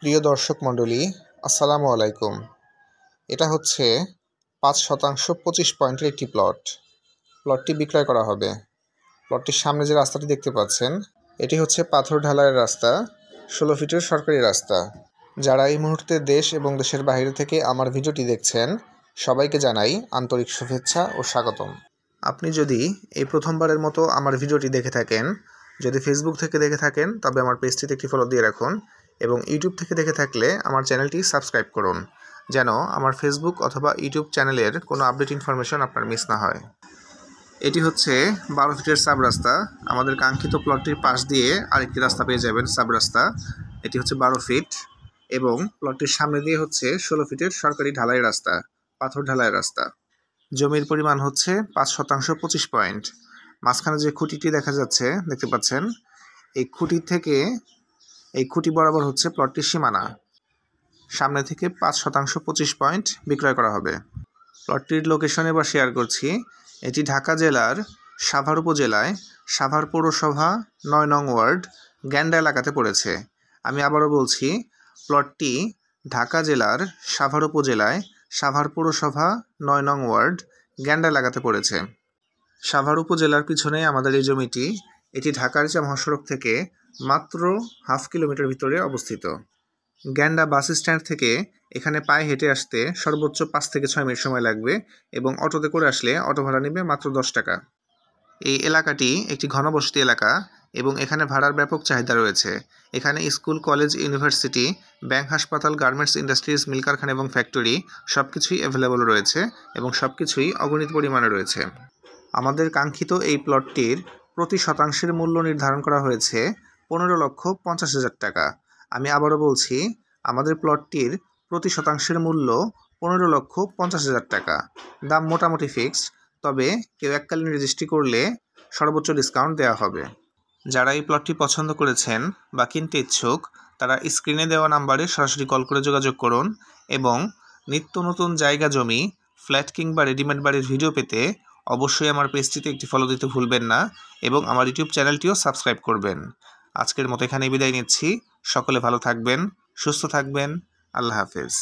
প্রিয় দর্শক মণ্ডলী, আসসালামু আলাইকুম। এটা হচ্ছে ৫% ২৫ পয়েন্টের একটি প্লটটি বিক্রয় করা হবে। প্লটটির সামনে যে রাস্তাটি দেখতে পাচ্ছেন, এটি হচ্ছে পাথর ঢালাইয়ের রাস্তা, ১৬ ফিটের সরকারি রাস্তা। যারা এই মুহূর্তে দেশ এবং দেশের বাইরে থেকে আমার ভিডিওটি দেখছেন, সবাইকে জানাই আন্তরিক শুভেচ্ছা ও স্বাগতম। আপনি যদি এই প্রথমবারের মতো আমার ভিডিওটি দেখে থাকেন, যদি ফেসবুক থেকে দেখে থাকেন তবে আমার পেজটিতে একটি ফলো দিয়ে রাখুন, এবং ইউটিউব থেকে দেখে থাকলে আমার চ্যানেলটি সাবস্ক্রাইব করুন, যেন আমার ফেসবুক অথবা ইউটিউব চ্যানেলের কোনো আপডেট ইনফরমেশন আপনার মিস না হয়। এটি হচ্ছে ১২ ফিটের সাব রাস্তা। আমাদের কাঙ্ক্ষিত প্লটটির পাশ দিয়ে আরেকটি রাস্তা পেয়ে যাবেন, সাব রাস্তা। এটি হচ্ছে ১২ ফিট এবং প্লটটির সামনে দিয়ে হচ্ছে ১৬ ফিটের সরকারি ঢালাই রাস্তা, পাথর ঢালাই রাস্তা। জমির পরিমাণ হচ্ছে ৫% ২৫ পয়েন্ট। মাঝখানে যে খুঁটিটি দেখা যাচ্ছে, দেখতে পাচ্ছেন, এই খুঁটি বরাবর হচ্ছে প্লটটির সীমানা। সামনে থেকে ৫% ২৫ পয়েন্ট বিক্রয় করা হবে। প্লটটির লোকেশন এবার শেয়ার করছি। এটি ঢাকা জেলার সাভার উপজেলায় সাভার পৌরসভা ৯ নং ওয়ার্ড গ্যান্ডা এলাকাতে পড়েছে। আমি আবারও বলছি, প্লটটি ঢাকা জেলার সাভার উপজেলায় সাভার পৌরসভা ৯ নং ওয়ার্ড গ্যান্ডা এলাকাতে পড়েছে। সাভার উপজেলার পিছনে আমাদের এই জমিটি। এটি ঢাকার যে মহাসড়ক থেকে মাত্র হাফ কিলোমিটার ভিতরে অবস্থিত। গ্যান্ডা বাস স্ট্যান্ড থেকে এখানে পায়ে হেঁটে আসতে সর্বোচ্চ ৫ থেকে ৬ মিনিট সময় লাগবে, এবং অটোতে করে আসলে অটো ভাড়া নেবে মাত্র ১০ টাকা। এই এলাকাটি একটি ঘনবসতি এলাকা এবং এখানে ভাড়ার ব্যাপক চাহিদা রয়েছে। এখানে স্কুল, কলেজ, ইউনিভার্সিটি, ব্যাংক, হাসপাতাল, গার্মেন্টস ইন্ডাস্ট্রিজ, মিল কারখানা এবং ফ্যাক্টরি সব কিছুই অ্যাভেলেবল রয়েছে, এবং সব কিছুই অগণিত পরিমাণে রয়েছে। আমাদের কাঙ্ক্ষিত এই প্লটটির প্রতি শতাংশের মূল্য নির্ধারণ করা হয়েছে ১৫,৫০,০০০ টাকা। আমি আবারও বলছি, আমাদের প্লটটির প্রতি শতাংশের মূল্য ১৫,৫০,০০০ টাকা। দাম মোটামুটি ফিক্সড, তবে কেউ এককালীন রেজিস্ট্রি করলে সর্বোচ্চ ডিসকাউন্ট দেওয়া হবে। যারা এই প্লটটি পছন্দ করেছেন বা কিনতে ইচ্ছুক, তারা স্ক্রিনে দেওয়া নাম্বারে সরাসরি কল করে যোগাযোগ করুন, এবং নিত্য নতুন জায়গা, জমি, ফ্ল্যাট কিংবা রেডিমেড বাড়ির ভিডিও পেতে অবশ্যই আমার পেজটিতে একটি ফলো দিতে ভুলবেন না, এবং আমার ইউটিউব চ্যানেলটিও সাবস্ক্রাইব করবেন। আজকের মতো এখানেই বিদায় নিচ্ছি। সকলে ভালো থাকবেন, সুস্থ থাকবেন। আল্লাহ হাফেজ।